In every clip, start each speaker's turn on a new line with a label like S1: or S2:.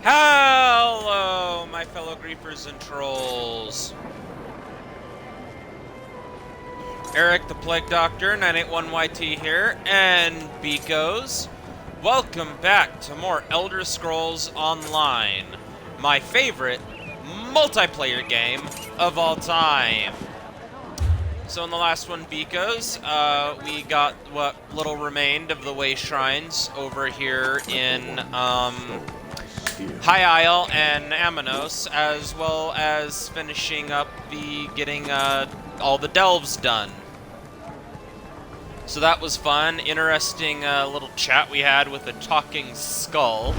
S1: Hello, my fellow griefers and trolls. Eric the Plague Doctor, 981YT here, and beekos. Welcome back to more Elder Scrolls Online, my favorite multiplayer game of all time. So in the last one, beekos, we got what little remained of the way shrines over here in, High Isle and Amenos, as well as finishing up getting all the delves done. So that was fun. Interesting little chat we had with a talking skull.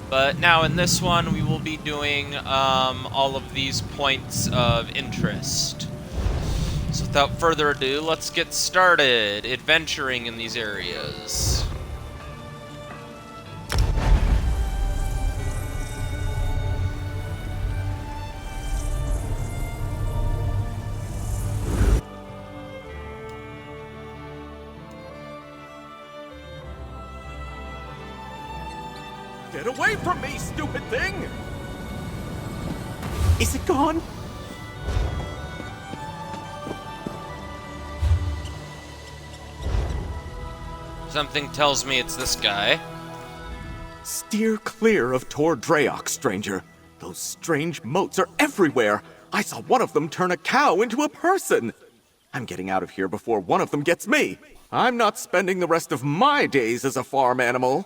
S1: But now in this one, we will be doing all of these points of interest. So without further ado, let's get started adventuring in these areas.
S2: Get away from me, stupid thing! Is it gone?
S1: Something tells me it's this guy.
S2: Steer clear of Tor Draok, stranger. Those strange moats are everywhere. I saw one of them turn a cow into a person. I'm getting out of here before one of them gets me. I'm not spending the rest of my days as a farm animal.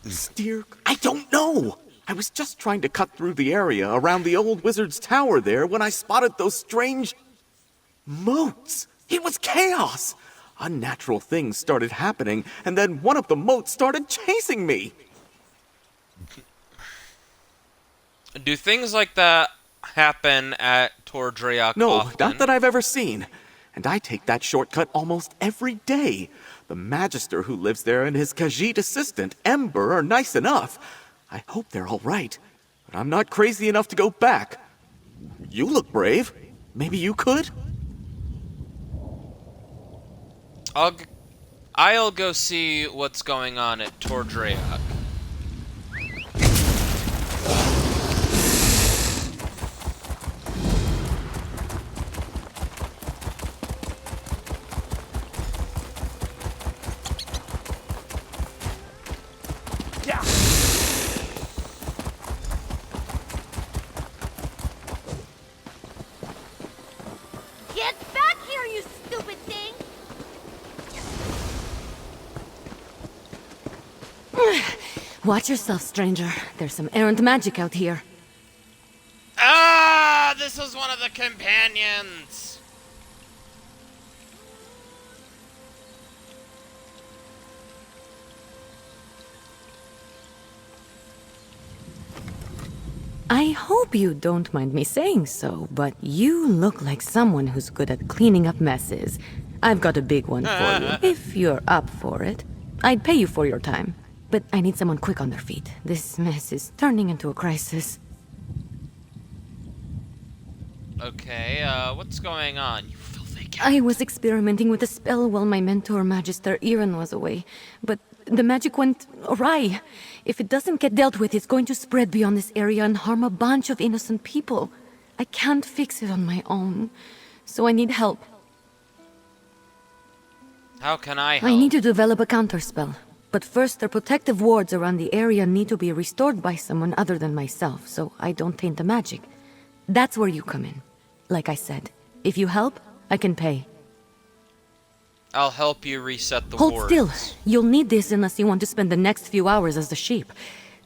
S2: Steer? I don't know! I was just trying to cut through the area around the old wizard's tower there when I spotted those strange moats. It was chaos! Unnatural things started happening, and then one of the moats started chasing me!
S1: Do things like that happen at Tor Draok
S2: No,
S1: often?
S2: not that I've ever seen. And I take that shortcut almost every day. The Magister who lives there and his Kajiit assistant, Ember, are nice enough. I hope they're all right. But I'm not crazy enough to go back. You look brave. Maybe you could?
S1: I'll go see what's going on at Tor Draok.
S2: Yeah.
S3: Get back here, you stupid thing!
S4: Watch yourself, stranger. There's some errant magic out here.
S1: Ah, this is one of the companions.
S4: I hope you don't mind me saying so, but you look like someone who's good at cleaning up messes. I've got a big one for you, if you're up for it. I'd pay you for your time, but I need someone quick on their feet. This mess is turning into a crisis.
S1: Okay, what's going on, you filthy cat?
S4: I was experimenting with a spell while my mentor, Magister Iran, was away, but the magic went awry. If it doesn't get dealt with, it's going to spread beyond this area and harm a bunch of innocent people. I can't fix it on my own, so I need help.
S1: How can I help?
S4: I need to develop a counterspell. But first, the protective wards around the area need to be restored by someone other than myself, so I don't taint the magic. That's where you come in. Like I said, if you help, I can pay.
S1: I'll help you reset the
S4: Hold
S1: wards.
S4: still. You'll need this unless you want to spend the next few hours as a sheep.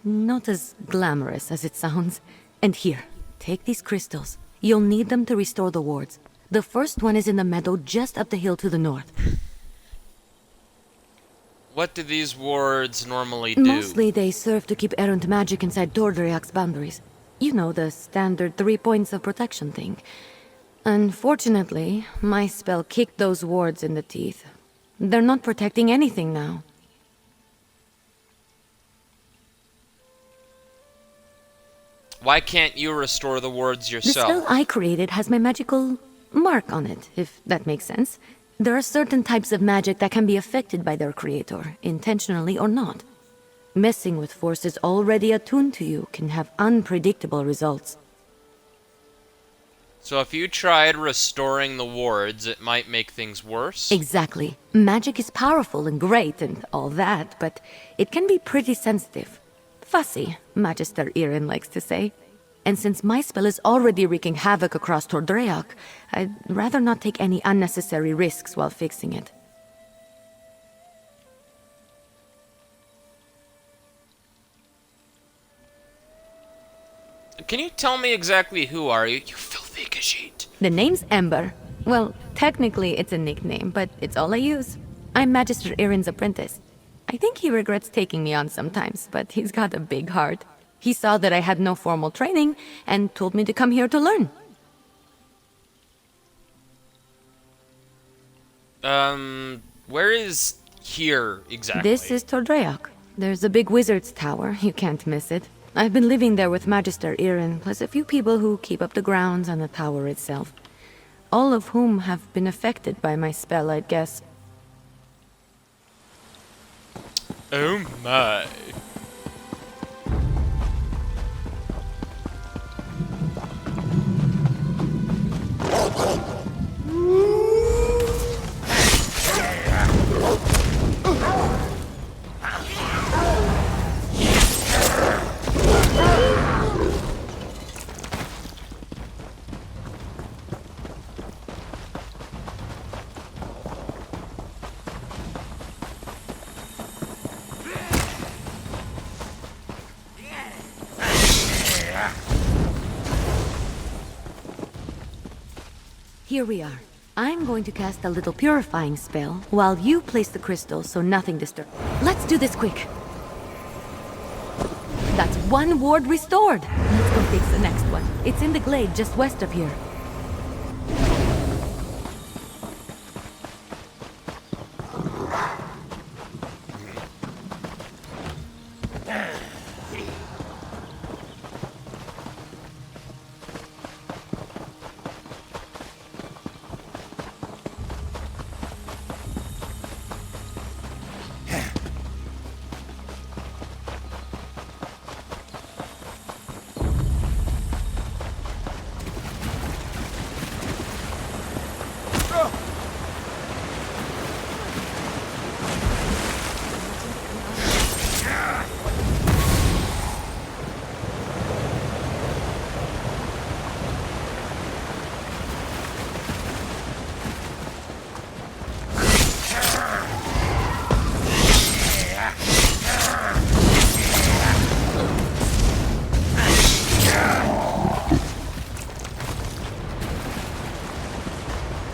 S4: Not as glamorous as it sounds. And here, take these crystals. You'll need them to restore the wards. The first one is in the meadow just up the hill to the north.
S1: What do these wards normally do?
S4: Mostly they serve to keep errant magic inside Tordriak's boundaries. You know, the standard 3 points of protection thing. Unfortunately, my spell kicked those wards in the teeth. They're not protecting anything now.
S1: Why can't you restore the wards
S4: The
S1: yourself?
S4: spell I created has my magical mark on it, if that makes sense. There are certain types of magic that can be affected by their creator, intentionally or not. Messing with forces already attuned to you can have unpredictable results.
S1: So if you tried restoring the wards, it might make things worse?
S4: Exactly. Magic is powerful and great and all that, but it can be pretty sensitive. Fussy, Magister Irin likes to say. And since my spell is already wreaking havoc across Tordreok, I'd rather not take any unnecessary risks while fixing it.
S1: Can you tell me exactly who are you, you filthy Kajiit?
S4: The name's Ember. Well, technically it's a nickname, but it's all I use. I'm Magister Irin's apprentice. I think he regrets taking me on sometimes, but he's got a big heart. He saw that I had no formal training and told me to come here to learn.
S1: Where is here exactly?
S4: This is Tordreok. There's a big wizard's tower, you can't miss it. I've been living there with Magister Irin, plus a few people who keep up the grounds and the tower itself. All of whom have been affected by my spell, I'd guess.
S1: Oh my.
S4: Here we are. I'm going to cast a little purifying spell, while you place the crystal so nothing disturbs. Let's do this quick. That's one ward restored. Let's go fix the next one. It's in the glade just west of here.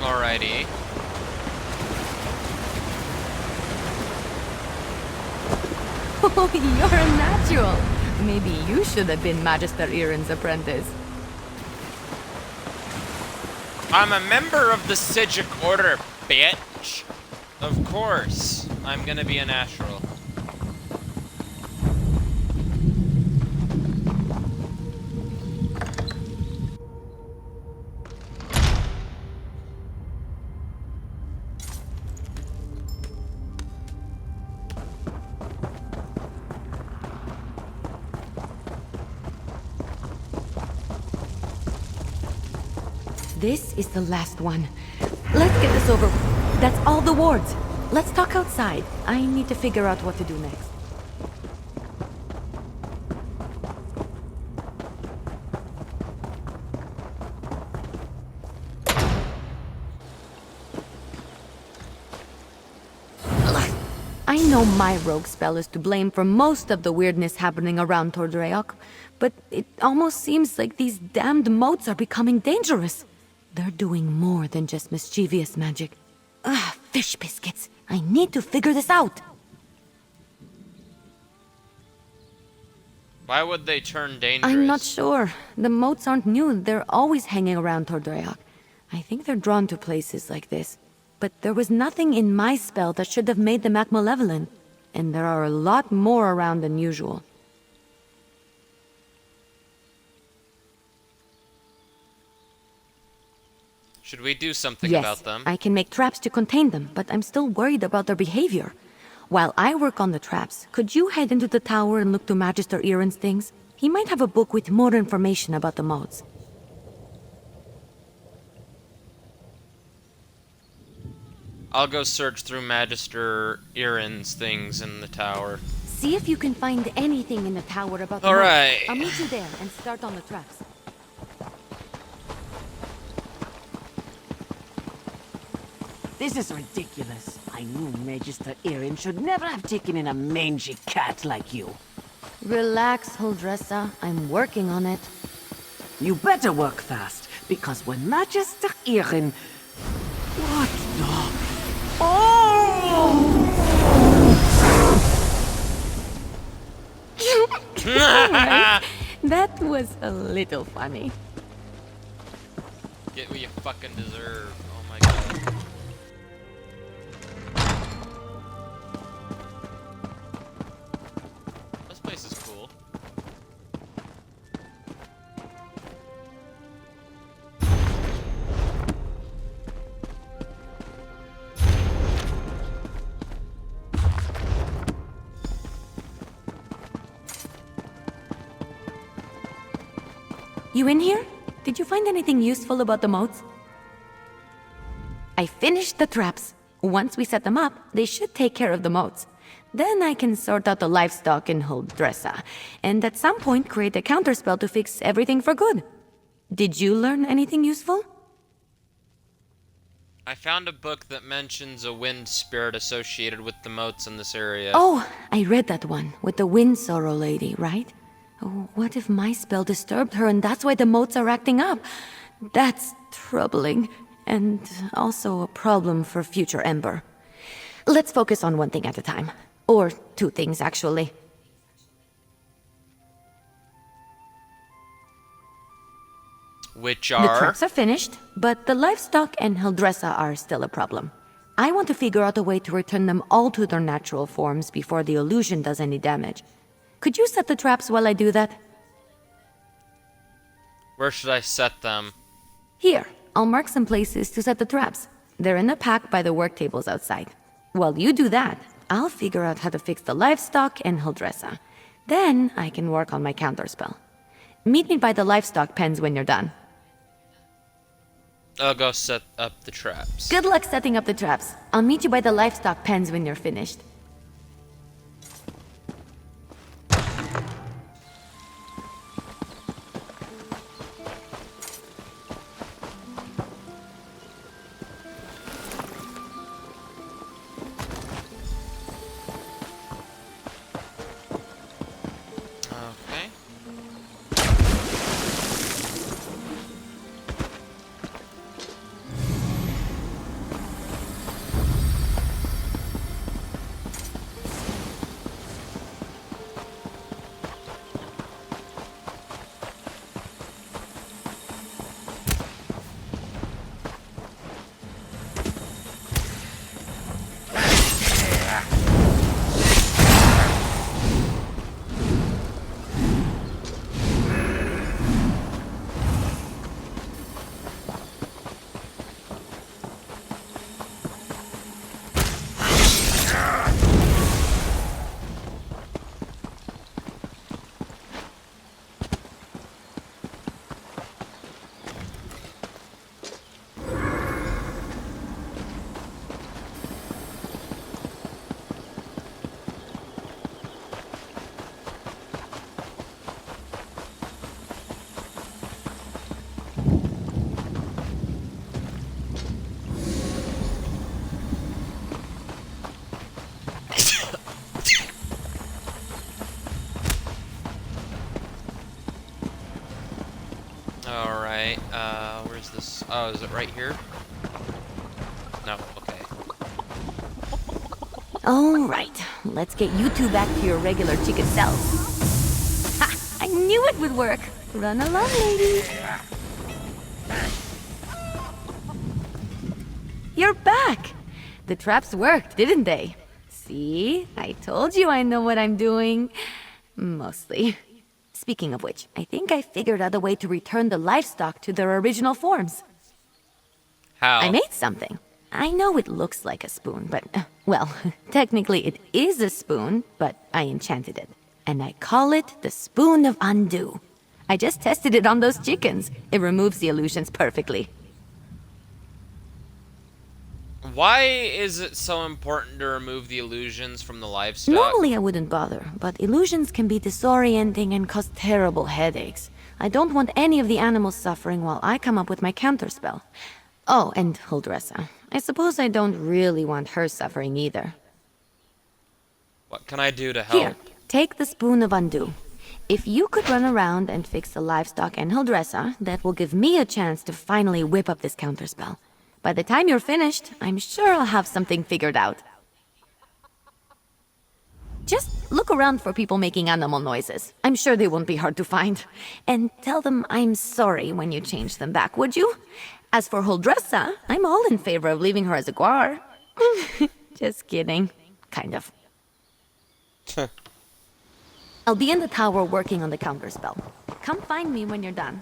S1: Alrighty.
S4: Oh, you're a natural. Maybe you should have been Magister Irin's apprentice.
S1: I'm a member of the Sijic Order, bitch. Of course, I'm gonna be a natural.
S4: This is the last one. Let's get this over. That's all the wards. Let's talk outside. I need to figure out what to do next. I know my rogue spell is to blame for most of the weirdness happening around Tordreok, but it almost seems like these damned moats are becoming dangerous. They're doing more than just mischievous magic. Ugh, fish biscuits. I need to figure this out.
S1: Why would they turn dangerous?
S4: I'm not sure. The moats aren't new. They're always hanging around Tordreok. I think they're drawn to places like this. But there was nothing in my spell that should have made them act malevolent. And there are a lot more around than usual.
S1: Should we do something
S4: Yes,
S1: about them?
S4: I can make traps to contain them, but I'm still worried about their behavior. While I work on the traps, could you head into the tower and look to Magister Iren's things? He might have a book with more information about the modes.
S1: I'll go search through Magister Iren's things in the tower.
S4: See if you can find anything in the tower about the
S1: All
S4: modes.
S1: right.
S4: I'll meet you there and start on the traps.
S5: This is ridiculous. I knew Magister Iren should never have taken in a mangy cat like you.
S4: Relax, Huldressa. I'm working on it.
S5: You better work fast, because when Magister Iren... What the... Oh!
S4: That was a little funny.
S1: Get what you fucking deserve. Oh my god. This place is cool.
S4: You in here? Did you find anything useful about the moats? I finished the traps. Once we set them up, they should take care of the moats. Then I can sort out the livestock in Huldressa, and at some point create a counterspell to fix everything for good. Did you learn anything useful?
S1: I found a book that mentions a wind spirit associated with the moats in this area.
S4: Oh, I read that one, with the wind sorrow lady, right? Oh, what if my spell disturbed her and that's why the moats are acting up? That's troubling, and also a problem for future Ember. Let's focus on one thing at a time. Or two things, actually.
S1: Which
S4: The
S1: are...
S4: traps are finished, but the livestock and Hildressa are still a problem. I want to figure out a way to return them all to their natural forms before the illusion does any damage. Could you set the traps while I do that?
S1: Where should I set them?
S4: Here, I'll mark some places to set the traps. They're in a pack by the work tables outside. While you do that, I'll figure out how to fix the livestock and Hildressa. Then I can work on my counterspell. Meet me by the livestock pens when you're done.
S1: I'll go set up the traps.
S4: Good luck setting up the traps. I'll meet you by the livestock pens when you're finished.
S1: Okay. Alright, where's this? Oh, is it right here? No, okay.
S4: All right, let's get you two back to your regular chicken selves. Ha! I knew it would work. Run along, ladies. You're back. The traps worked, didn't they? See? I told you I know what I'm doing. Mostly. Speaking of which, I think I figured out a way to return the livestock to their original forms.
S1: How?
S4: I made something. I know it looks like a spoon, but, well, technically it is a spoon, but I enchanted it. And I call it the Spoon of Undo. I just tested it on those chickens. It removes the illusions perfectly.
S1: Why is it so important to remove the illusions from the livestock?
S4: Normally I wouldn't bother, but illusions can be disorienting and cause terrible headaches. I don't want any of the animals suffering while I come up with my counterspell. Oh, and Huldressa. I suppose I don't really want her suffering either.
S1: What can I do to help?
S4: Here, take the Spoon of Undo. If you could run around and fix the livestock and Huldressa, that will give me a chance to finally whip up this counterspell. By the time you're finished, I'm sure I'll have something figured out. Just look around for people making animal noises. I'm sure they won't be hard to find. And tell them I'm sorry when you change them back, would you? As for Huldressa, I'm all in favor of leaving her as a guar. Just kidding. Kind of. I'll be in the tower working on the counterspell. Come find me when you're done.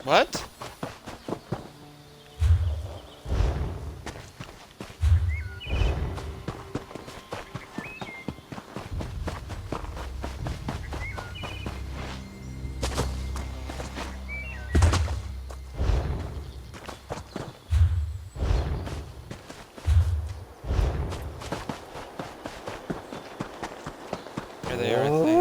S1: What? Here they are, I think.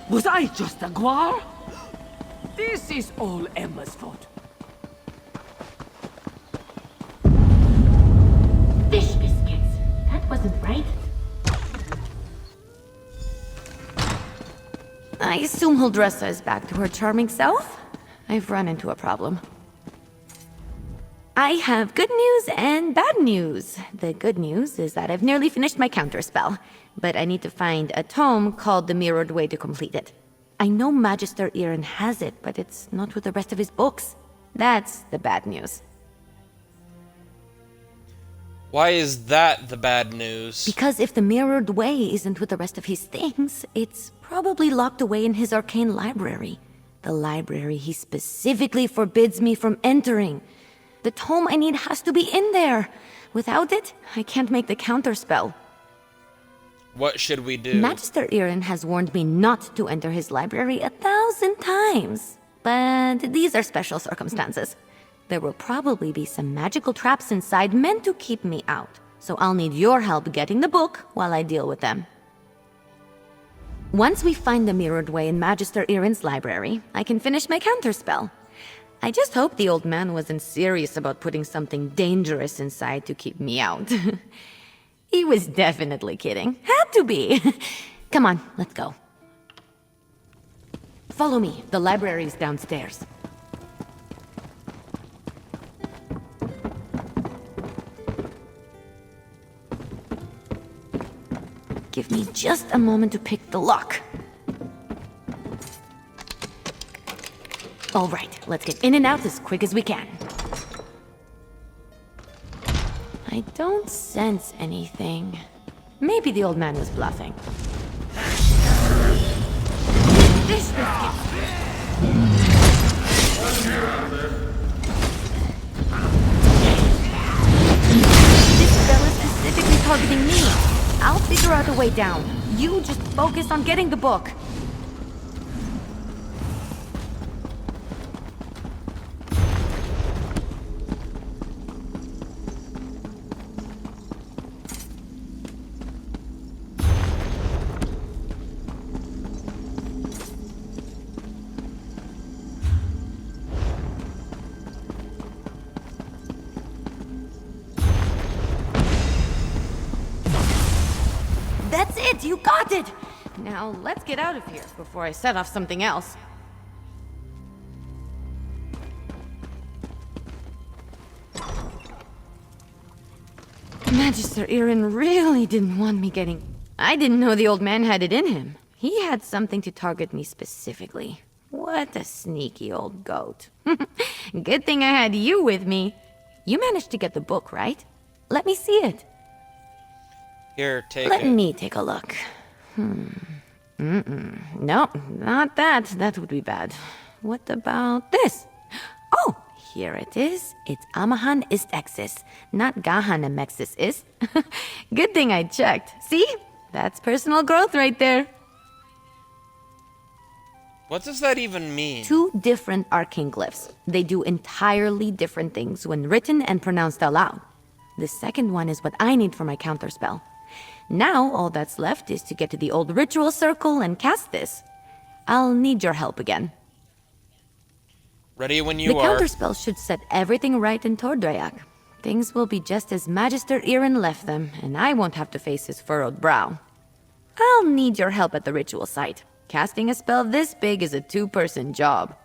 S5: Was I just a guar? This is all Emma's fault.
S4: Fish biscuits. That wasn't right. I assume Huldressa is back to her charming self. I've run into a problem. I have good news and bad news. The good news is that I've nearly finished my counterspell, but I need to find a tome called The Mirrored Way to complete it. I know Magister Iren has it, but it's not with the rest of his books. That's the bad news.
S1: Why is that the bad news?
S4: Because if the Mirrored Way isn't with the rest of his things, it's probably locked away in his arcane library. The library he specifically forbids me from entering. The tome I need has to be in there. Without it, I can't make the counterspell.
S1: What should we do?
S4: Magister Iren has warned me not to enter his library 1,000 times. But these are special circumstances. There will probably be some magical traps inside meant to keep me out. So I'll need your help getting the book while I deal with them. Once we find the Mirrored Way in Magister Iren's library, I can finish my counterspell. I just hope the old man wasn't serious about putting something dangerous inside to keep me out. He was definitely kidding. Had to be. Come on, let's go. Follow me. The library is downstairs. Give me just a moment to pick the lock. All right, let's get in and out as quick as we can. I don't sense anything. Maybe the old man was bluffing. This spell is specifically targeting me. I'll figure out a way down. You just focus on getting the book. That's it! You got it! Now, let's get out of here before I set off something else. Magister Irin really didn't want me getting... I didn't know the old man had it in him. He had something to target me specifically. What a sneaky old goat. Good thing I had you with me. You managed to get the book, right? Let me see it.
S1: Here, take
S4: Let
S1: it.
S4: me take a look. No, not that. That would be bad. What about this? Oh, here it is. It's Amahan ist exis, not Gahan amexis is. Good thing I checked. See? That's personal growth right there.
S1: What does that even mean?
S4: 2 different arcane glyphs. They do entirely different things when written and pronounced aloud. The second one is what I need for my counterspell. Now, all that's left is to get to the old ritual circle and cast this. I'll need your help again.
S1: Ready when
S4: The
S1: you are.
S4: counterspell should set everything right in Tordrayak. Things will be just as Magister Irin left them, and I won't have to face his furrowed brow. I'll need your help at the ritual site. Casting a spell this big is a 2-person job.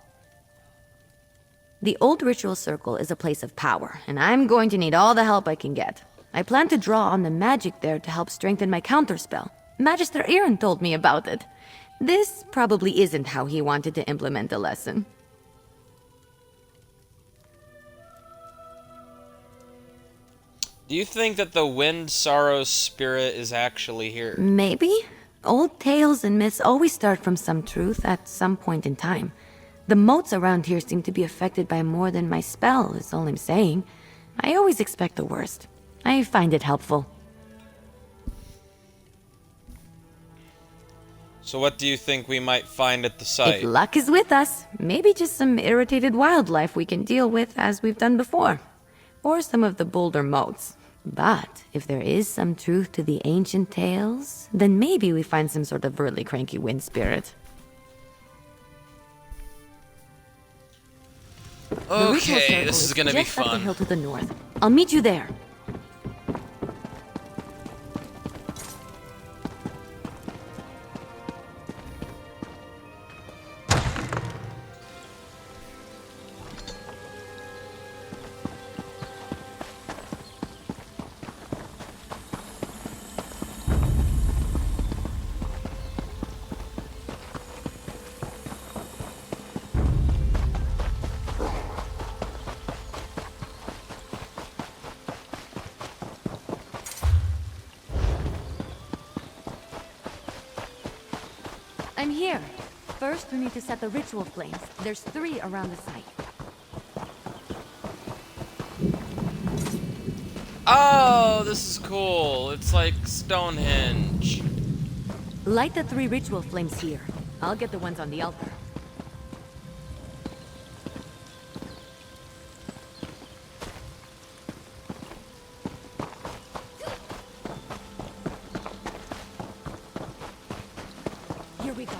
S4: The old ritual circle is a place of power, and I'm going to need all the help I can get. I plan to draw on the magic there to help strengthen my counterspell. Magister Irin told me about it. This probably isn't how he wanted to implement the lesson.
S1: Do you think that the Wind Sorrow's spirit is actually here?
S4: Maybe. Old tales and myths always start from some truth at some point in time. The moats around here seem to be affected by more than my spell, is all I'm saying. I always expect the worst. I find it helpful.
S1: So what do you think we might find at the site?
S4: If luck is with us, maybe just some irritated wildlife we can deal with as we've done before. Or some of the bolder moats. But if there is some truth to the ancient tales, then maybe we find some sort of really cranky wind spirit. The ritual
S1: Okay,
S4: circle
S1: this is gonna be
S4: just up the
S1: fun.
S4: hill to the north. I'll meet you there. I'm here. First, we need to set the ritual flames. There's 3 around the site.
S1: Oh, this is cool. It's like Stonehenge.
S4: Light the 3 ritual flames here. I'll get the ones on the altar. Here we go.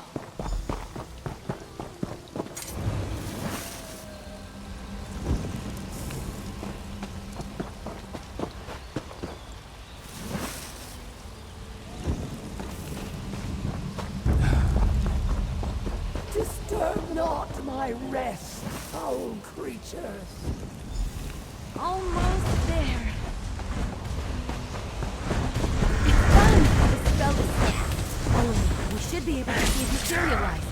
S5: Disturb not my rest, foul creatures.
S4: Almost there. It's done! The spell is set. should be able to see it materialize.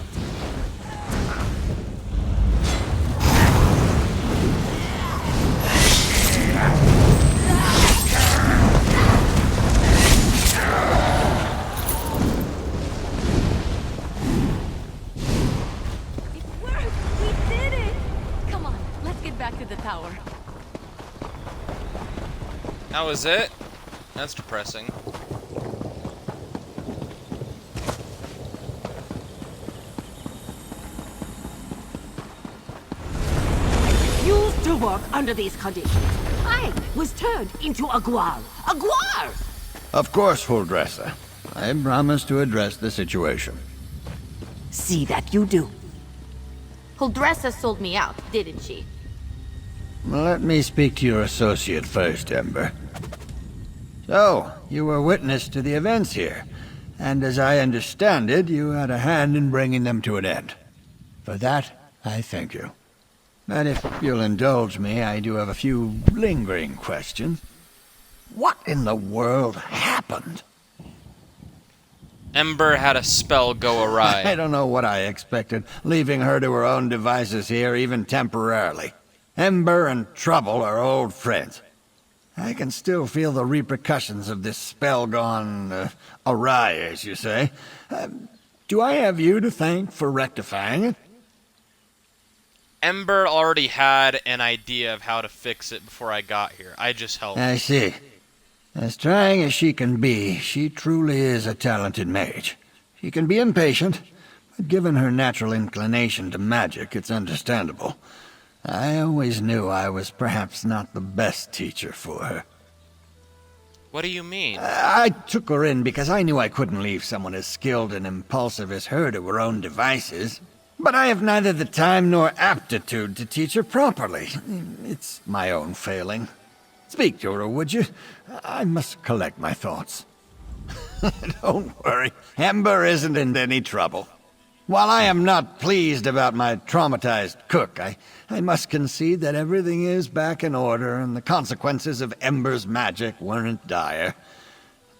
S4: It worked! We did it! Come on, let's get back to the tower.
S1: That was it? That's depressing.
S5: Used to work under these conditions. I was turned into a guar. A guar!
S6: Of course, Huldressa. I promise to address the situation.
S5: See that you do.
S3: Huldressa sold me out, didn't she?
S6: Let me speak to your associate first, Ember. So, you were witness to the events here, and as I understand it, you had a hand in bringing them to an end. For that, I thank you. And if you'll indulge me, I do have a few lingering questions. What in the world happened?
S1: Ember had a spell go awry.
S6: I don't know what I expected, leaving her to her own devices here, even temporarily. Ember and Trouble are old friends. I can still feel the repercussions of this spell gone awry, as you say. Do I have you to thank for rectifying it?
S1: Ember already had an idea of how to fix it before I got here. I just helped.
S6: I see. As trying as she can be, she truly is a talented mage. She can be impatient, but given her natural inclination to magic, it's understandable. I always knew I was perhaps not the best teacher for her.
S1: What do you mean?
S6: I took her in because I knew I couldn't leave someone as skilled and impulsive as her to her own devices. But I have neither the time nor aptitude to teach her properly. It's my own failing. Speak to her, would you? I must collect my thoughts. Don't worry, Ember isn't in any trouble. While I am not pleased about my traumatized cook, I must concede that everything is back in order and the consequences of Ember's magic weren't dire.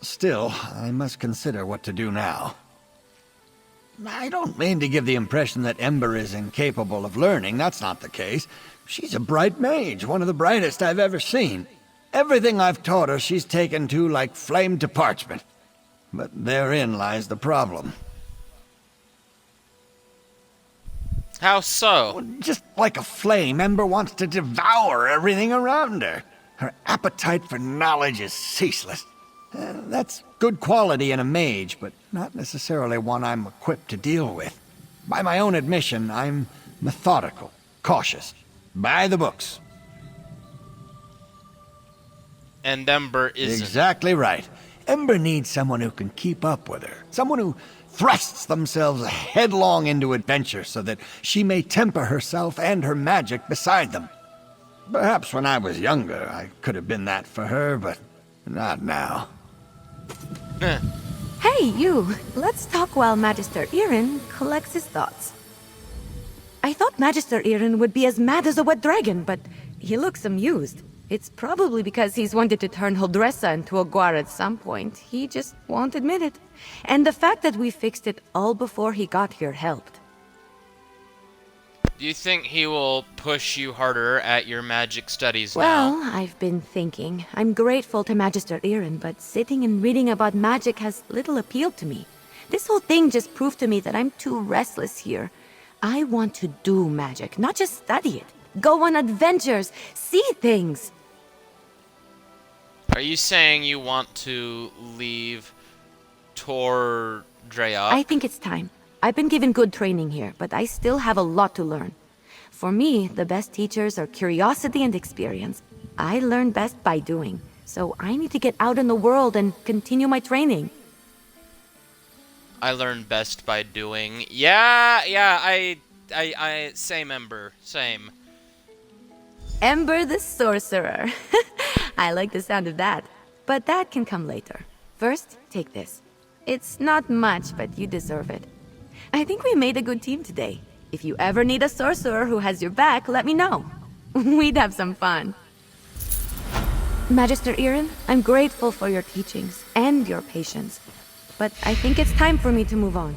S6: Still, I must consider what to do now. I don't mean to give the impression that Ember is incapable of learning. That's not the case. She's a bright mage, one of the brightest I've ever seen. Everything I've taught her she's taken to like flame to parchment. But therein lies the problem.
S1: How so?
S6: Just like a flame, Ember wants to devour everything around her. Her appetite for knowledge is ceaseless. That's good quality in a mage, but not necessarily one I'm equipped to deal with. By my own admission, I'm methodical, cautious, by the books.
S1: And Ember isn't.
S6: Exactly right. Ember needs someone who can keep up with her. Someone who thrusts themselves headlong into adventure so that she may temper herself and her magic beside them. Perhaps when I was younger, I could have been that for her, but not now.
S4: Hey, you! Let's talk while Magister Irin collects his thoughts. I thought Magister Irin would be as mad as a wet dragon, but he looks amused. It's probably because he's wanted to turn Huldressa into a guar at some point. He just won't admit it. And the fact that we fixed it all before he got here helped.
S1: Do you think he will push you harder at your magic studies
S4: Well,
S1: now?
S4: I've been thinking. I'm grateful to Magister Irin, but sitting and reading about magic has little appeal to me. This whole thing just proved to me that I'm too restless here. I want to do magic, not just study it. Go on adventures, see things.
S1: Are you saying you want to leave Tordrea?
S4: I think it's time. I've been given good training here, but I still have a lot to learn. For me, the best teachers are curiosity and experience. I learn best by doing, so I need to get out in the world and continue my training.
S1: I learn best by doing. Yeah, I same Ember, same.
S4: Ember the Sorcerer. I like the sound of that. But that can come later. First, take this. It's not much, but you deserve it. I think we made a good team today. If you ever need a sorcerer who has your back, let me know. We'd have some fun. Magister Irin, I'm grateful for your teachings and your patience. but I think it's time for me to move on.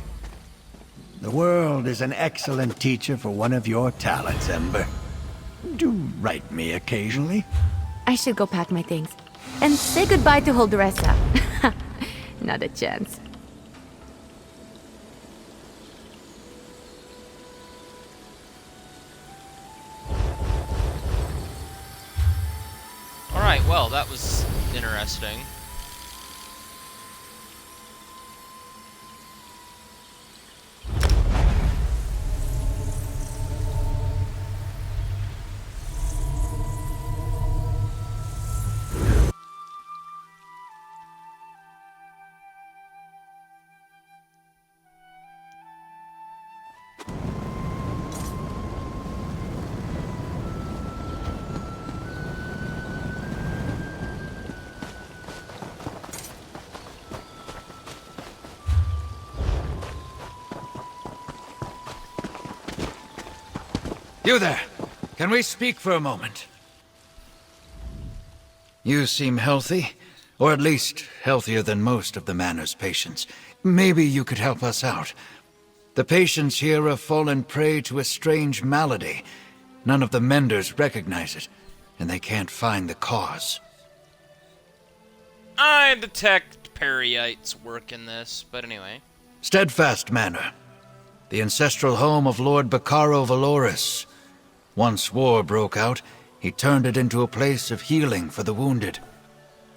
S6: The world is an excellent teacher for one of your talents, Ember. Do write me occasionally.
S4: I should go pack my things. And say goodbye to Holdressa. Not a chance.
S1: Alright, well, that was interesting.
S7: You there! Can we speak for a moment? You seem healthy, or at least healthier than most of the Manor's patients. Maybe you could help us out. The patients here have fallen prey to a strange malady. None of the menders recognize it, and they can't find the cause.
S1: I detect Periite's work in this, but anyway.
S7: Steadfast Manor, the ancestral home of Lord Bacaro Valoris. Once war broke out, he turned it into a place of healing for the wounded.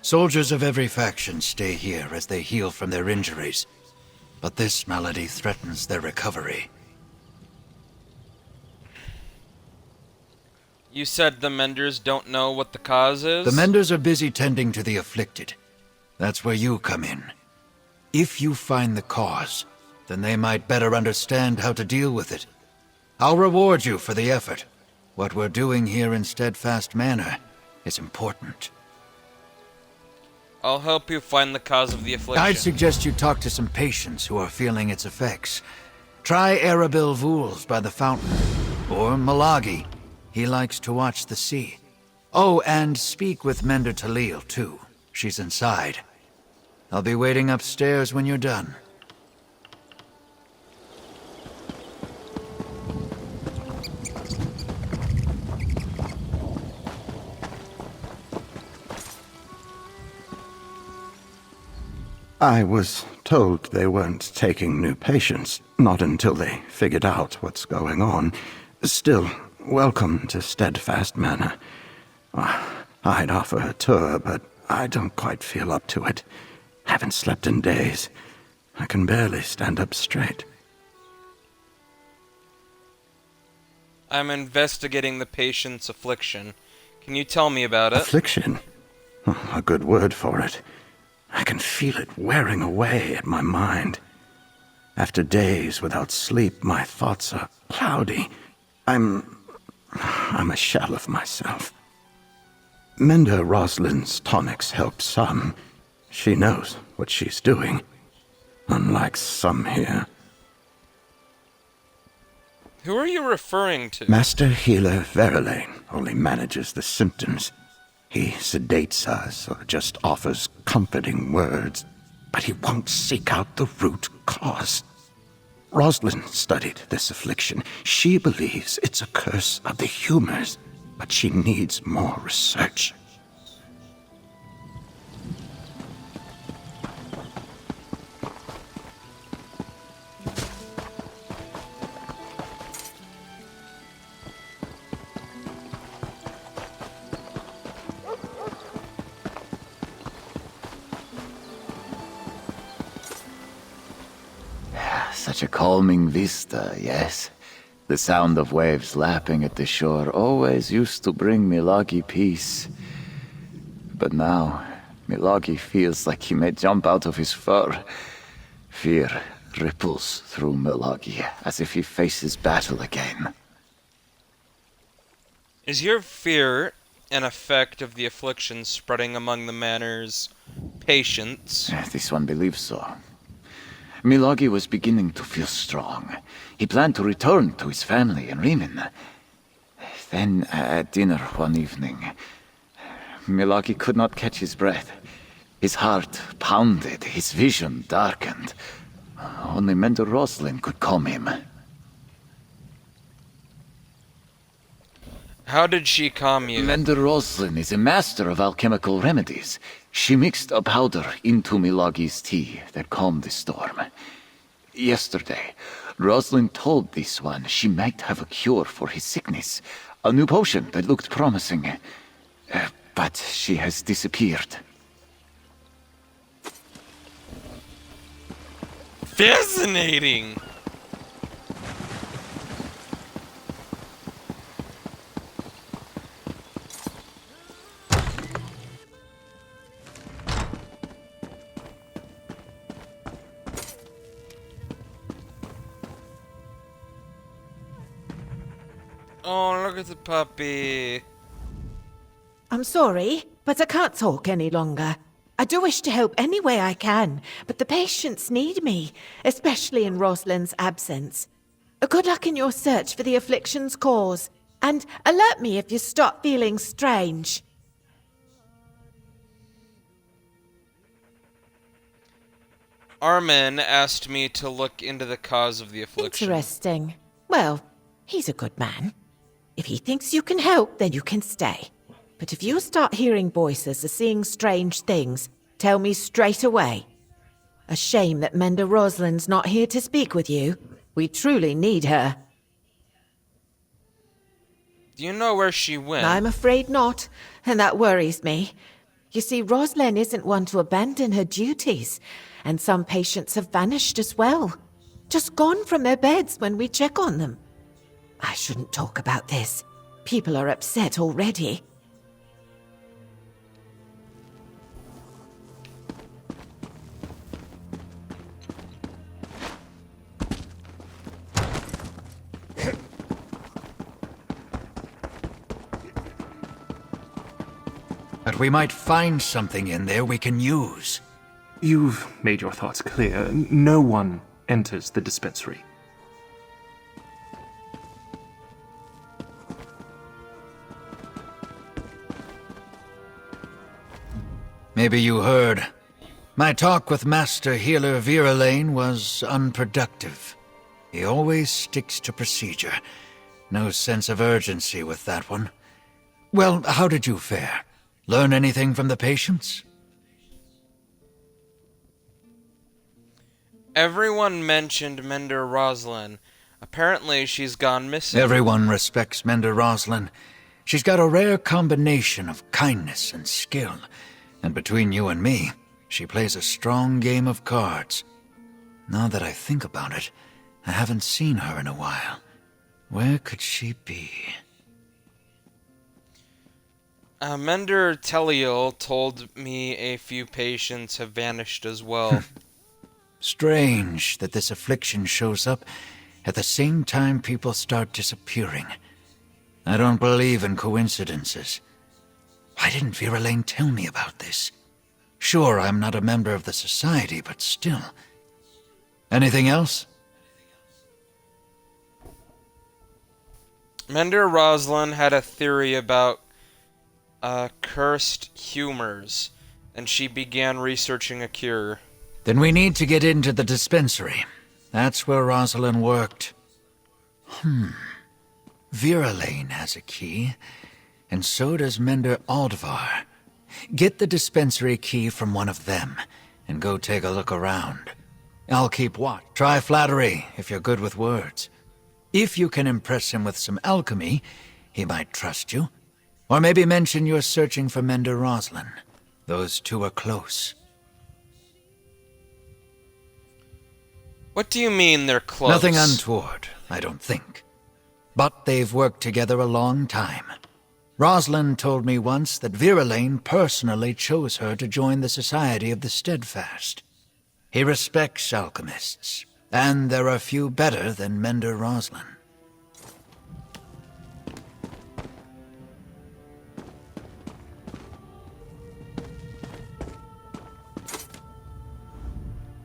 S7: Soldiers of every faction stay here as they heal from their injuries, but this malady threatens their recovery.
S1: You said the Menders don't know what the cause is?
S7: The Menders are busy tending to the afflicted. That's where you come in. If you find the cause, then they might better understand how to deal with it. I'll reward you for the effort. What we're doing here in Steadfast Manor is important.
S1: I'll help you find the cause of the affliction.
S7: I'd suggest you talk to some patients who are feeling its effects. Try Arabil Vools by the fountain, or Malagi. He likes to watch the sea. Oh, and speak with Mender Talil, too. She's inside. I'll be waiting upstairs when you're done.
S8: I was told they weren't taking new patients, not until they figured out what's going on. Still, welcome to Steadfast Manor. I'd offer a tour, but I don't quite feel up to it. Haven't slept in days. I can barely stand up straight.
S1: I'm investigating the patient's affliction. Can you tell me about it?
S8: Affliction? Oh, a good word for it. I can feel it wearing away at my mind. After days without sleep, my thoughts are cloudy. I'm a shell of myself. Mender Roslyn's tonics help some. She knows what she's doing. Unlike some here.
S1: Who are you referring to?
S8: Master Healer Verlaine only manages the symptoms. He sedates us or just offers comforting words, but he won't seek out the root cause. Roslyn studied this affliction. She believes it's a curse of the humors, but she needs more research.
S9: Such a calming vista, yes. The sound of waves lapping at the shore always used to bring Milagi peace. But now, Milagi feels like he may jump out of his fur. Fear ripples through Milagi as if he faces battle again.
S1: Is your fear an effect of the affliction spreading among the manor's patients?
S9: This one believes so. Milagi was beginning to feel strong. He planned to return to his family in Riemann. Then, at dinner one evening, Milagi could not catch his breath. His heart pounded, his vision darkened. Only Mentor Roslin could calm him.
S1: How did she calm you?
S9: Mentor Roslin is a master of alchemical remedies. She mixed a powder into Milagi's tea that calmed the storm. Yesterday, Roslin told this one she might have a cure for his sickness. A new potion that looked promising. But she has disappeared.
S1: Fascinating! Oh, look at the puppy.
S5: I'm sorry, but I can't talk any longer. I do wish to help any way I can, but the patients need me, especially in Roslin's absence. Good luck in your search for the affliction's cause, and alert me if you start feeling strange.
S1: Armin asked me to look into the cause of the affliction.
S5: Interesting. Well, he's a good man. If he thinks you can help, then you can stay. But if you start hearing voices or seeing strange things, tell me straight away. A shame that Mender Roslin's not here to speak with you. We truly need her.
S1: Do you know where she went?
S5: I'm afraid not, and that worries me. You see, Roslyn isn't one to abandon her duties, and some patients have vanished as well. Just gone from their beds when we check on them. I shouldn't talk about this. People are upset already.
S7: But we might find something in there we can use.
S10: You've made your thoughts clear. No one enters the dispensary.
S7: Maybe you heard. My talk with Master Healer Viralane was unproductive. He always sticks to procedure. No sense of urgency with that one. Well, how did you fare? Learn anything from the patients?
S1: Everyone mentioned Mender Roslin. Apparently she's gone missing.
S7: Everyone respects Mender Roslin. She's got a rare combination of kindness and skill. And between you and me, she plays a strong game of cards. Now that I think about it, I haven't seen her in a while. Where could she be?
S1: Mender Teliel told me a few patients have vanished as well.
S7: Strange that this affliction shows up at the same time people start disappearing. I don't believe in coincidences. Why didn't Viralane tell me about this? Sure, I'm not a member of the society, but still. Anything else?
S1: Mender Roslin had a theory about cursed humors, and she began researching a cure.
S7: Then we need to get into the dispensary. That's where Rosalind worked. Viralane has a key, and so does Mender Aldvar. Get the dispensary key from one of them, and go take a look around. I'll keep watch. Try flattery, if you're good with words. If you can impress him with some alchemy, he might trust you. Or maybe mention you're searching for Mender Roslin. Those two are close.
S1: What do you mean they're close?
S7: Nothing untoward, I don't think. But they've worked together a long time. Roslin told me once that Viralane personally chose her to join the Society of the Steadfast. He respects alchemists, and there are few better than Mender Roslin.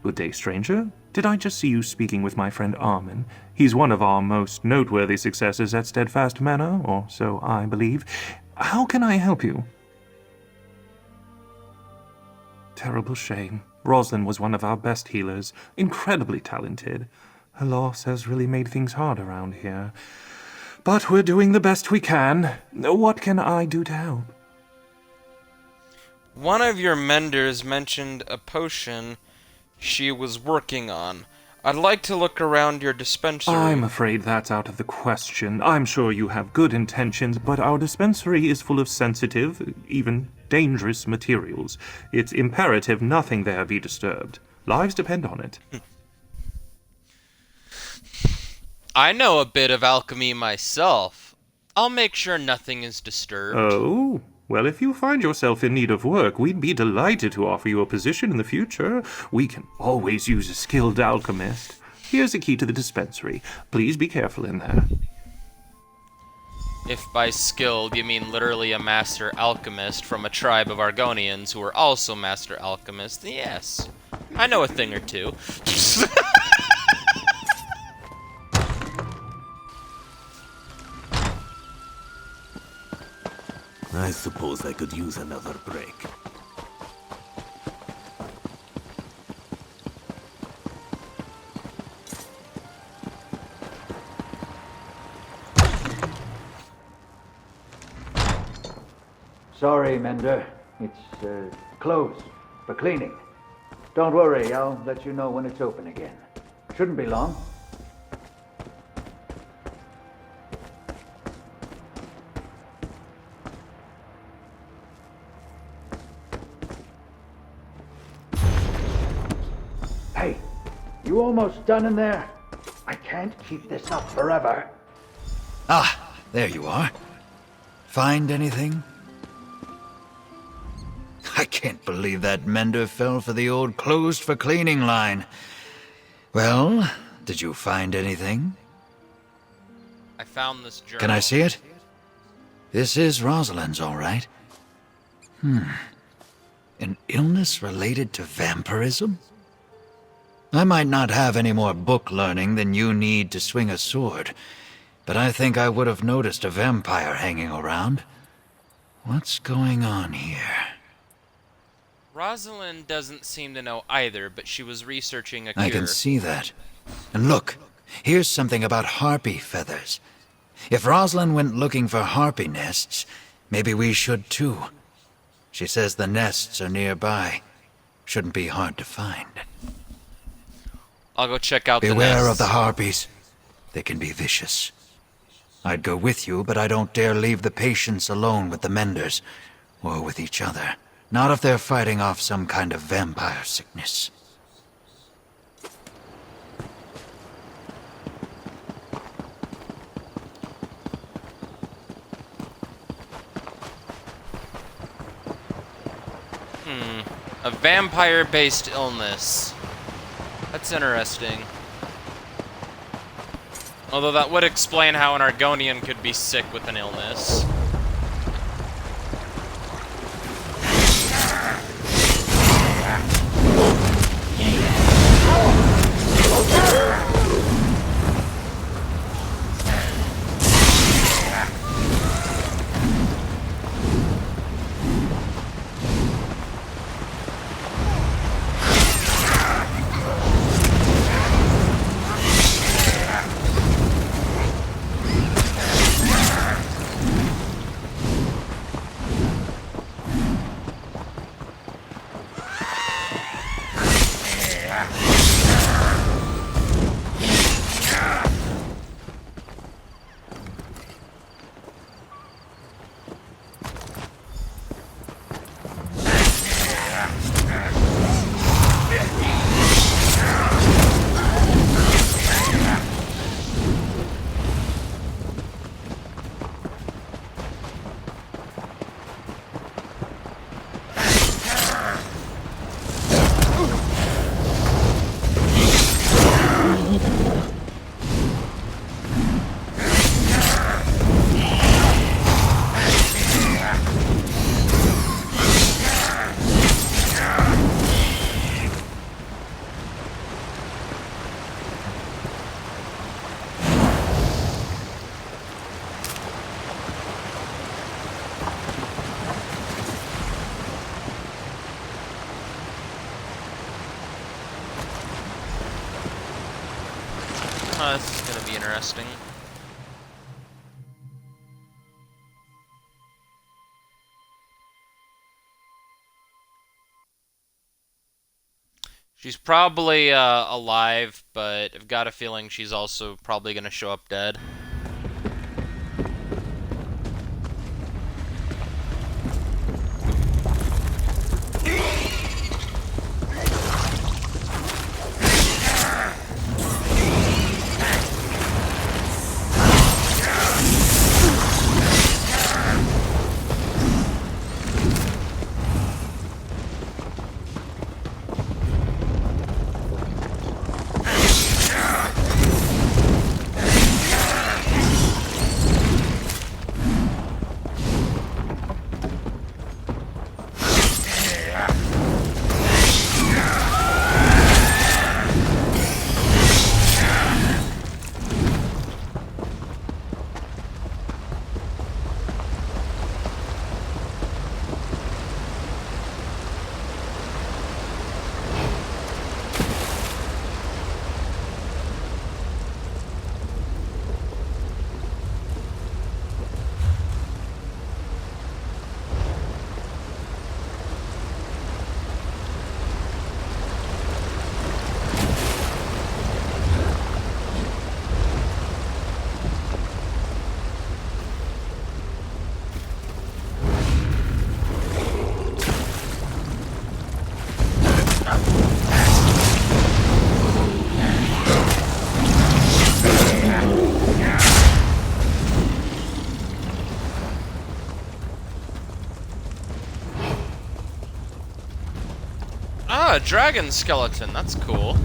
S10: Good day, stranger. Did I just see you speaking with my friend Armin? He's one of our most noteworthy successors at Steadfast Manor, or so I believe. How can I help you? terrible shame. Rosalind was one of our best healers, incredibly talented. Her loss has really made things hard around here. But we're doing the best we can. What can I do to help?
S1: One of your menders mentioned a potion she was working on. I'd like to look around your dispensary.
S10: I'm afraid that's out of the question. I'm sure you have good intentions, but our dispensary is full of sensitive, even dangerous materials. It's imperative nothing there be disturbed. Lives depend on it.
S1: I know a bit of alchemy myself. I'll make sure nothing is disturbed.
S10: Oh? Well, if you find yourself in need of work, we'd be delighted to offer you a position in the future. We can always use a skilled alchemist. Here's a key to the dispensary. Please be careful in there.
S1: If by skilled you mean literally a master alchemist from a tribe of Argonians who are also master alchemists, then yes. I know a thing or two.
S11: I suppose I could use another break.
S6: Sorry, Mender. It's closed for cleaning. Don't worry, I'll let you know when it's open again. Shouldn't be long. Hey, you almost done in there? I can't keep this up forever.
S7: Ah, there you are. Find anything? I can't believe that mender fell for the old closed for cleaning line. Well, did you find anything?
S1: I found this journal.
S7: Can I see it? This is Rosalind's, all right. An illness related to vampirism? I might not have any more book learning than you need to swing a sword, but I think I would have noticed a vampire hanging around. What's going on here?
S1: Rosalind doesn't seem to know either, but she was researching a cure.
S7: I can see that. And look, here's something about harpy feathers. If Rosalind went looking for harpy nests, maybe we should too. She says the nests are nearby. Shouldn't be hard to find.
S1: I'll go check out the nests.
S7: Beware of the harpies. They can be vicious. I'd go with you, but I don't dare leave the patients alone with the menders, or with each other. Not if they're fighting off some kind of vampire sickness.
S1: A vampire-based illness. That's interesting. Although that would explain how an Argonian could be sick with an illness. interesting. She's probably alive, but I've got a feeling she's also probably going to show up dead. Ah, a dragon skeleton. That's cool.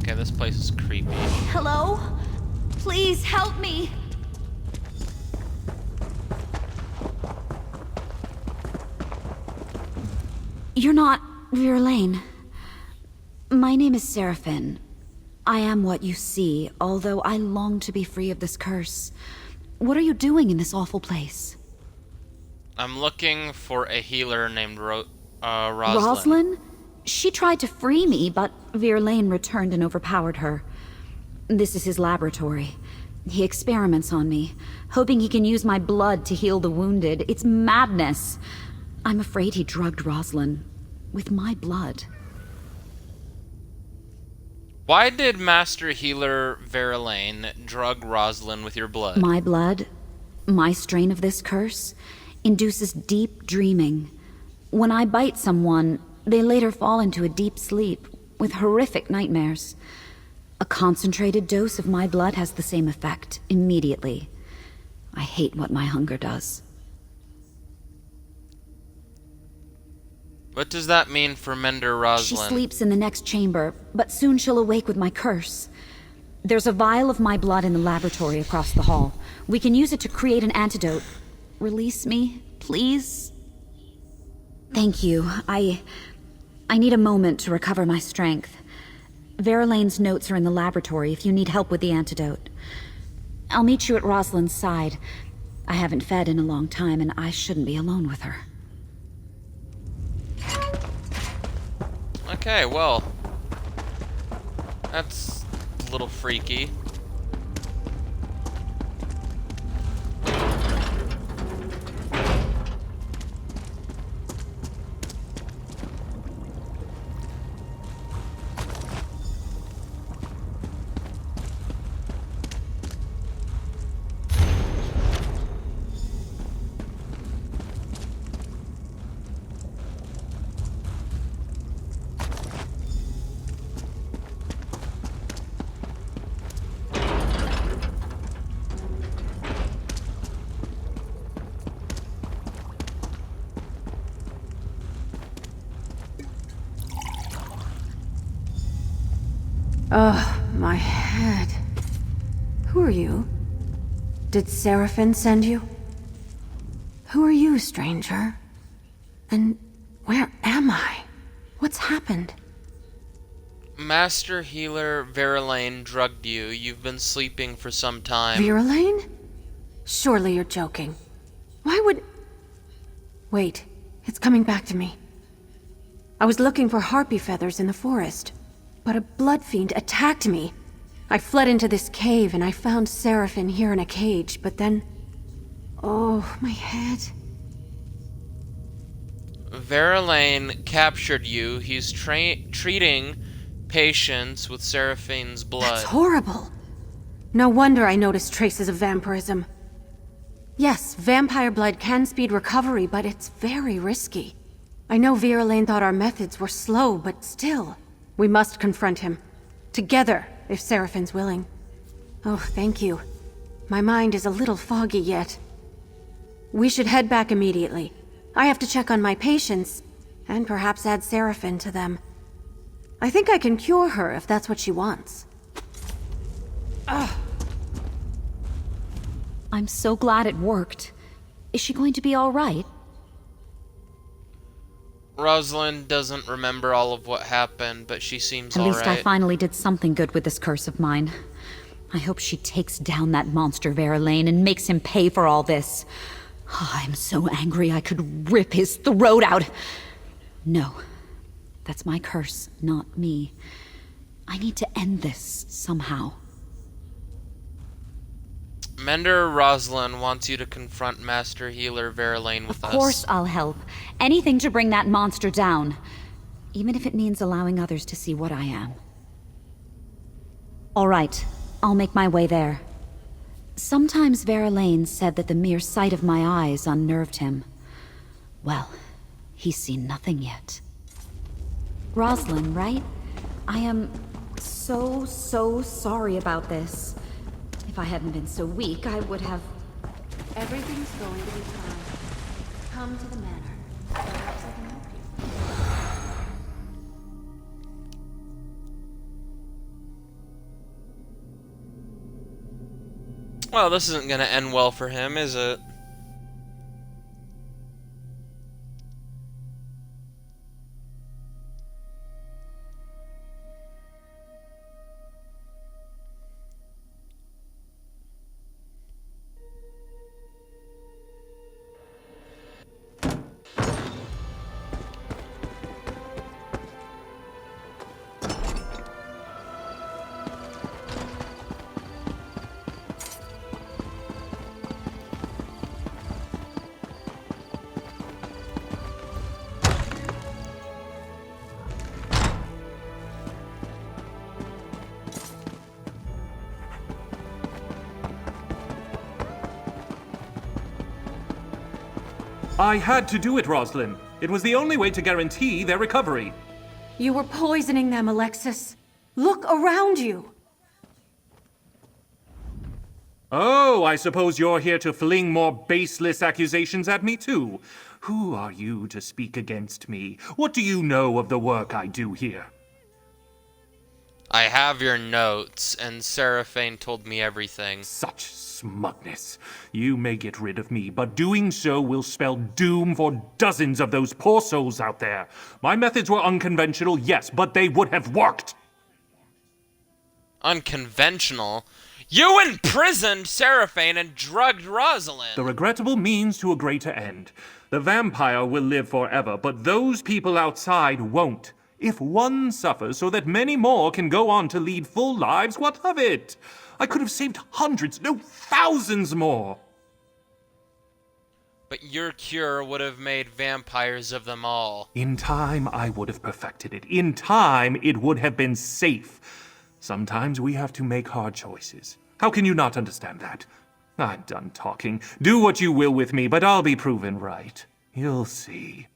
S1: Okay, this place is creepy.
S3: Hello? Please help me. You're not Verlaine. My name is Seraphine. I am what you see, although I long to be free of this curse. What are you doing in this awful place?
S1: I'm looking for a healer named Roslyn.
S3: Roslyn? She tried to free me, but Verlaine returned and overpowered her. This is his laboratory. He experiments on me, hoping he can use my blood to heal the wounded. It's madness. I'm afraid he drugged Roslyn with my blood.
S1: Why did Master Healer Verlaine drug Roslyn with your blood?
S3: My blood, my strain of this curse, induces deep dreaming. When I bite someone, they later fall into a deep sleep with horrific nightmares. A concentrated dose of my blood has the same effect immediately. I hate what my hunger does.
S1: What does that mean for Mender Roslyn?
S3: She sleeps in the next chamber, but soon she'll awake with my curse. There's a vial of my blood in the laboratory across the hall. We can use it to create an antidote. Release me, please? Thank you. I need a moment to recover my strength. Verlaine's notes are in the laboratory if you need help with the antidote. I'll meet you at Roslyn's side. I haven't fed in a long time, and I shouldn't be alone with her.
S1: Okay, well, that's a little freaky.
S4: Ugh, my head. Who are you? Did Seraphine send you? Who are you, stranger? And where am I? What's happened?
S1: Master Healer Verlaine drugged you. You've been sleeping for some time.
S4: Verlaine? Surely you're joking. Why would... Wait, it's coming back to me. I was looking for harpy feathers in the forest, but a blood fiend attacked me. I fled into this cave and I found Seraphine here in a cage, but then... Oh, my head.
S1: Verlaine captured you. He's treating patients with Seraphine's blood.
S4: That's horrible. No wonder I noticed traces of vampirism. Yes, vampire blood can speed recovery, but it's very risky. I know Verlaine thought our methods were slow, but still. We must confront him. Together, if Seraphine's willing. Oh, thank you. My mind is a little foggy yet. We should head back immediately. I have to check on my patients, and perhaps add Seraphine to them. I think I can cure her if that's what she wants.
S3: I'm so glad it worked. Is she going to be all right?
S1: Rosalind doesn't remember all of what happened, but she seems
S3: At
S1: all
S3: least
S1: right.
S3: I finally did something good with this curse of mine. I hope she takes down that monster Verlaine and makes him pay for all this. I'm so angry I could rip his throat out. No, that's my curse, not me. I need to end this somehow.
S1: Mender Rosalind wants you to confront Master Healer Verlaine with us.
S3: Of course I'll help. Anything to bring that monster down. Even if it means allowing others to see what I am. All right, I'll make my way there. Sometimes Verlaine said that the mere sight of my eyes unnerved him. Well, he's seen nothing yet. Rosalind, right? I am so sorry about this. If I hadn't been so weak, I would have... Everything's going to be fine. Come to the manor. Perhaps I can help you.
S1: Well, this isn't gonna end well for him, is it?
S10: I had to do it, Rosalind. It was the only way to guarantee their recovery.
S4: You were poisoning them, Alexis. Look around you.
S10: Oh, I suppose you're here to fling more baseless accusations at me, too. Who are you to speak against me? What do you know of the work I do here?
S1: I have your notes, and Seraphine told me everything.
S10: Such smugness. You may get rid of me, but doing so will spell doom for dozens of those poor souls out there. My methods were unconventional, yes, but they would have worked.
S1: Unconventional? You imprisoned Seraphine and drugged Rosalind!
S10: The regrettable means to a greater end. The vampire will live forever, but those people outside won't. If one suffers so that many more can go on to lead full lives, what of it? I could have saved hundreds, no, thousands more.
S1: But your cure would have made vampires of them all.
S10: In time, I would have perfected it. In time, it would have been safe. Sometimes we have to make hard choices. How can you not understand that? I'm done talking. Do what you will with me, but I'll be proven right. You'll see.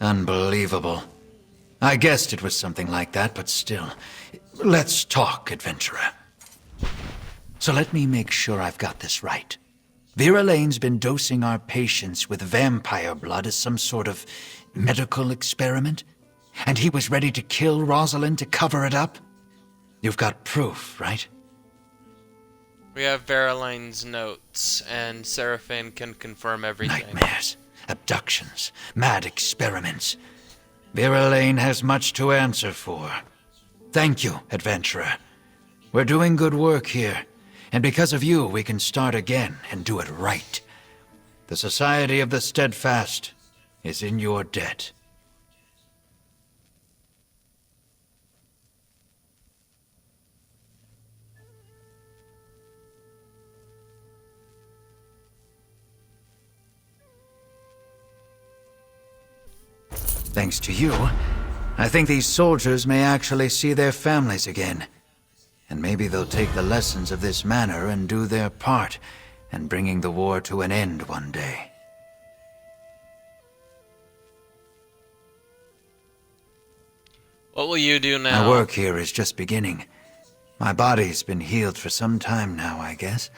S7: Unbelievable. I guessed it was something like that, but still. Let's talk, adventurer. So let me make sure I've got this right. Verlaine's been dosing our patients with vampire blood as some sort of medical experiment? And he was ready to kill Rosalind to cover it up? You've got proof, right?
S1: We have Veroline's notes, and Seraphine can confirm everything.
S7: Nightmares, abductions, mad experiments. Verolaine has much to answer for. Thank you, adventurer. We're doing good work here, and because of you, we can start again and do it right. The Society of the Steadfast is in your debt. Thanks to you, I think these soldiers may actually see their families again. And maybe they'll take the lessons of this manor and do their part in bringing the war to an end one day.
S1: What will you do now?
S7: My work here is just beginning. My body's been healed for some time now, I guess.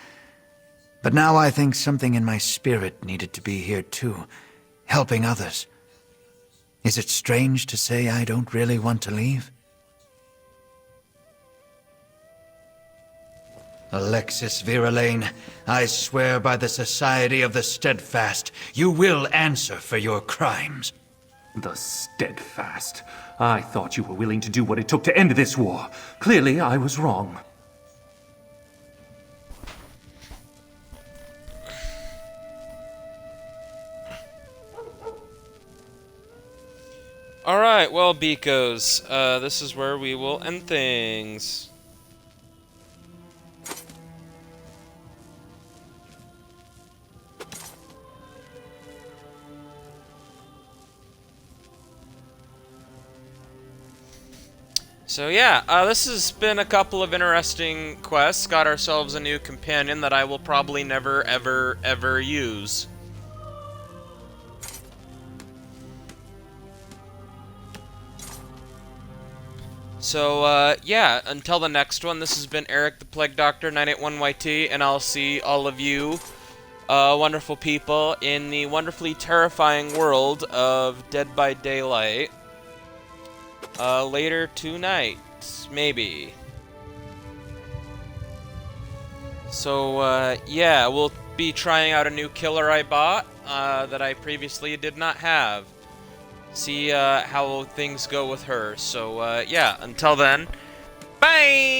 S7: But now I think something in my spirit needed to be here too, helping others. Is it strange to say I don't really want to leave? Alexis Verolaine, I swear by the Society of the Steadfast, you will answer for your crimes.
S10: The Steadfast. I thought you were willing to do what it took to end this war. Clearly, I was wrong.
S1: Alright, well, beekos, this is where we will end things. So yeah, this has been a couple of interesting quests. Got ourselves a new companion that I will probably never, ever, ever use. So, yeah, until the next one, this has been Eric the Plague Doctor 981YT, and I'll see all of you, wonderful people, in the wonderfully terrifying world of Dead by Daylight. Later tonight, maybe. So, yeah, we'll be trying out a new killer I bought, that I previously did not have. See, how things go with her. So, yeah, until then, bye!